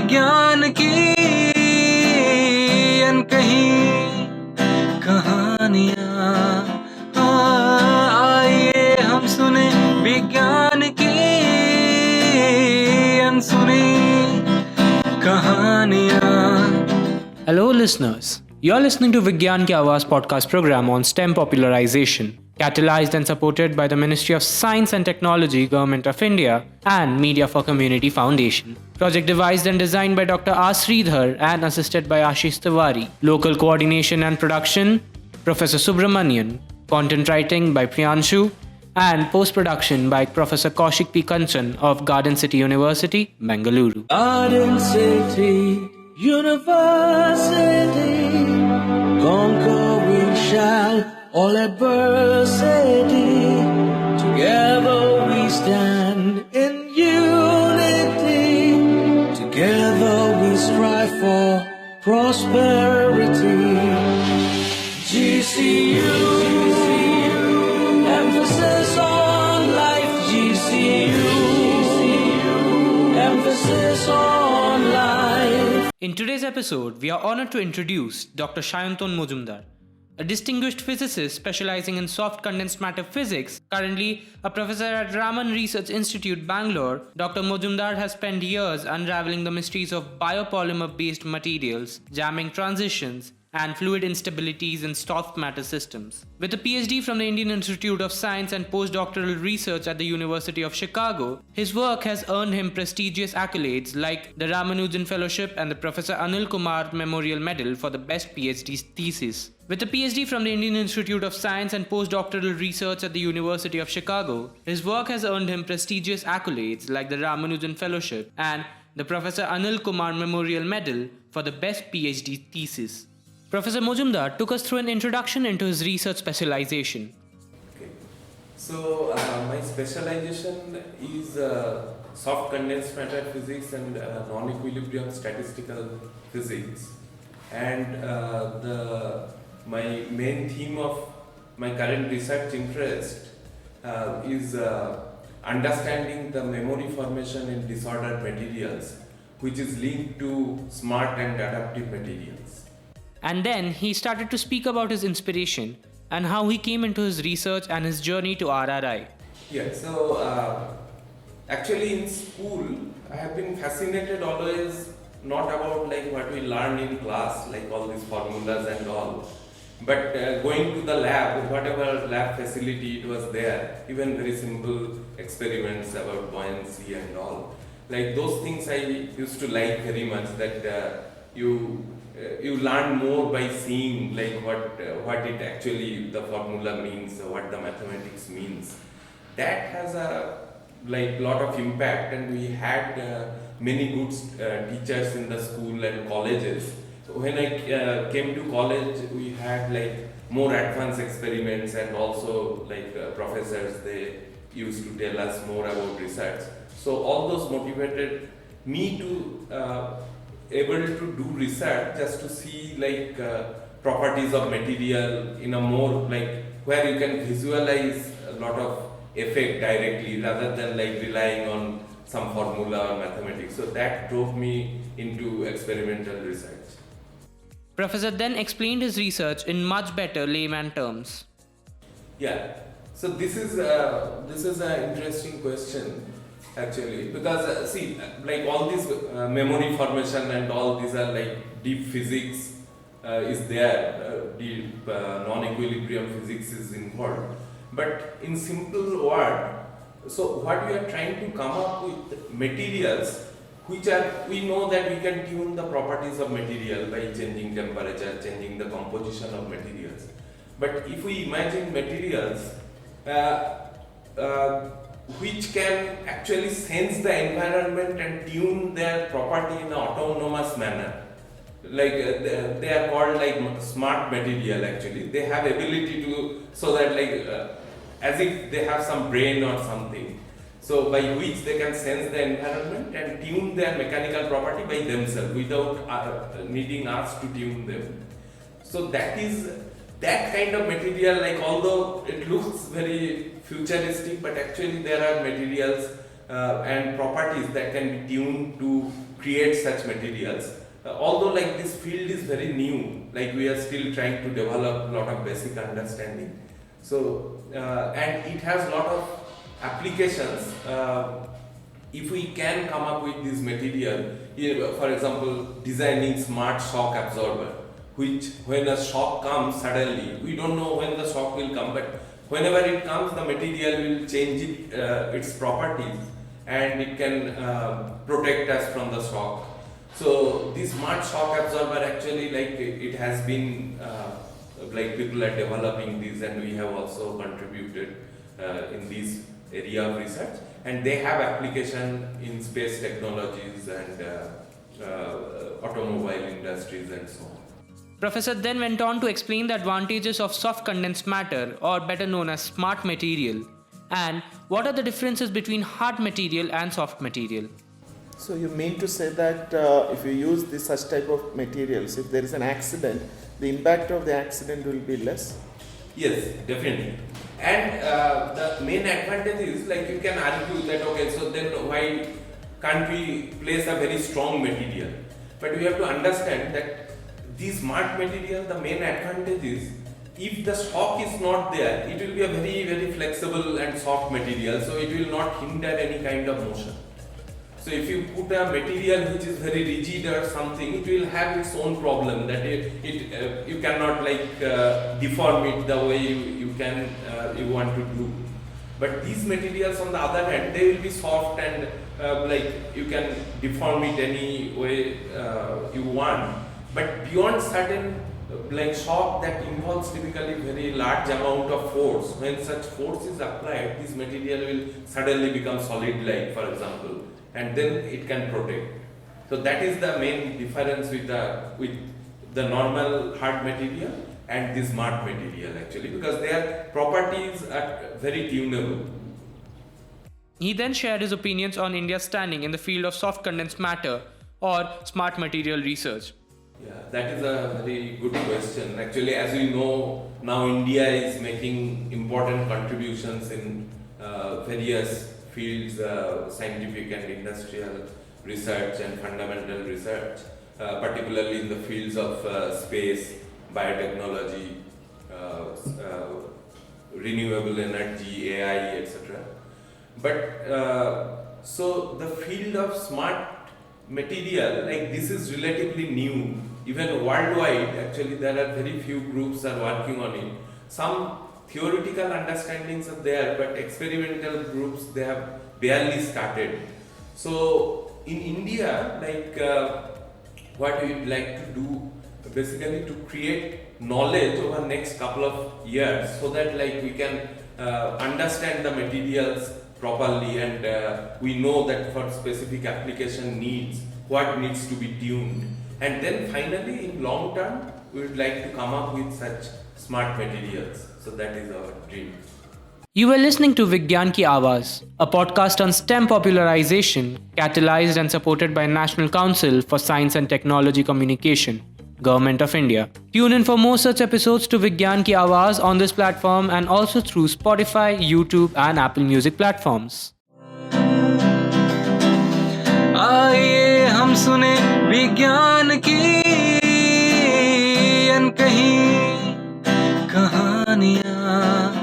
विज्ञान की अनकही कहानियाँ। आइए हम सुने विज्ञान की अनसुनी कहानियाँ। Hello listeners, you're listening to Vigyan Ki Awaaz podcast program on STEM popularization, catalyzed and supported by the Ministry of Science and Technology, Government of India and Media for Community Foundation. Project devised and designed by Dr. R. Sridhar and assisted by Ashish Tiwari. Local coordination and production, Professor Subramanian. Content writing by Priyanshu and post-production by Professor Kaushik P. Kanchan of Garden City University, Bengaluru. Garden City University, conquer we shall all adversity. Together we stand in unity. Together we strive for prosperity. GCU, emphasis on life. GCU, emphasis on life. In today's episode, we are honored to introduce Dr. Profsayantan Majumdar, a distinguished physicist specializing in soft condensed matter physics. Currently a professor at Raman Research Institute, Bangalore, Dr. Majumdar has spent years unraveling the mysteries of biopolymer-based materials, jamming transitions, and fluid instabilities in soft matter systems. With a PhD from the Indian Institute of Science and postdoctoral research at the University of Chicago, his work has earned him prestigious accolades like the Ramanujan Fellowship and the Professor Anil Kumar Memorial Medal for the best PhD thesis. With a PhD from the Indian Institute of Science and postdoctoral research at the University of Chicago, his work has earned him prestigious accolades like the Ramanujan Fellowship and the Professor Anil Kumar Memorial Medal for the best PhD thesis. Professor Majumdar took us through an introduction into his research specialization. Okay. So, my specialization is soft condensed matter physics and non-equilibrium statistical physics. And my main theme of my current research interest is understanding the memory formation in disordered materials, which is linked to smart and adaptive materials. And then he started to speak about his inspiration and how he came into his research and his journey to RRI. Yeah, so actually in school, I have been fascinated always not about like what we learn in class, like all these formulas and all, but going to the lab, whatever lab facility it was there, even very simple experiments about buoyancy and all. Like those things I used to like very much, that you learn more by seeing like what it actually the formula means, what the mathematics means. That has a like lot of impact, and we had many good teachers in the school and colleges. So when I came to college, we had like more advanced experiments, and also like professors, they used to tell us more about research. So all those motivated me to able to do research, just to see like properties of material in a more like where you can visualize a lot of effect directly rather than like relying on some formula or mathematics. So that drove me into experimental research. Professor then explained his research in much better layman terms. Yeah, so this is an interesting question actually, because see, like all this memory formation and all these are like deep physics is there, deep non-equilibrium physics is involved. But in simple word, so what we are trying to come up with materials which are, we know that we can tune the properties of material by changing temperature, changing the composition of materials. But if we imagine materials which can actually sense the environment and tune their property in an autonomous manner, like they are called like smart material actually. They have ability to, so that like as if they have some brain or something, so by which they can sense the environment and tune their mechanical property by themselves without needing us to tune them. So that is that kind of material, like although it looks very futuristic, but actually there are materials and properties that can be tuned to create such materials. Although like this field is very new, like we are still trying to develop a lot of basic understanding. So and it has a lot of applications. If we can come up with this material, for example, designing smart shock absorber, which when a shock comes suddenly, we don't know when the shock will come, but whenever it comes, the material will change its properties and it can protect us from the shock. So this smart shock absorber actually, like it has been like people are developing this, and we have also contributed in this area of research, and they have application in space technologies and automobile industries and so on. Professor then went on to explain the advantages of soft condensed matter, or better known as smart material, and what are the differences between hard material and soft material. So you mean to say that if you use such type of materials, if there is an accident, the impact of the accident will be less? Yes, definitely. And the main advantage is, like, you can argue that okay, so then why can't we place a very strong material? But we have to understand that these smart material, the main advantage is, if the shock is not there, it will be a very, very flexible and soft material, so it will not hinder any kind of motion. So if you put a material which is very rigid or something, it will have its own problem, that you cannot like deform it the way you want to do. But these materials, on the other hand, they will be soft and like you can deform it any way you want. But beyond certain like shock that involves typically very large amount of force, when such force is applied, this material will suddenly become solid-like, for example, and then it can protect. So that is the main difference with the normal hard material and the smart material, actually, because their properties are very tunable. He then shared his opinions on India's standing in the field of soft condensed matter or smart material research. Yeah, that is a very good question. Actually, as we know, now India is making important contributions in various fields, scientific and industrial research and fundamental research, particularly in the fields of space, biotechnology, renewable energy, AI, etc. But so the field of smart material, like this is relatively new. Even worldwide, actually, there are very few groups are working on it. Some theoretical understandings are there, but experimental groups, they have barely started. So in India, like what we would like to do, basically to create knowledge over next couple of years, so that like we can understand the materials properly, and we know that for specific application needs, what needs to be tuned. And then finally, in long term, we would like to come up with such smart materials. So that is our dream. You were listening to Vigyan Ki Awaaz, a podcast on STEM popularization, catalyzed and supported by National Council for Science and Technology Communication, Government of India. Tune in for more such episodes to Vigyan Ki Awaaz on this platform and also through Spotify, YouTube and Apple Music platforms. आइए हम सुने विज्ञान की अनकही कहानियाँ।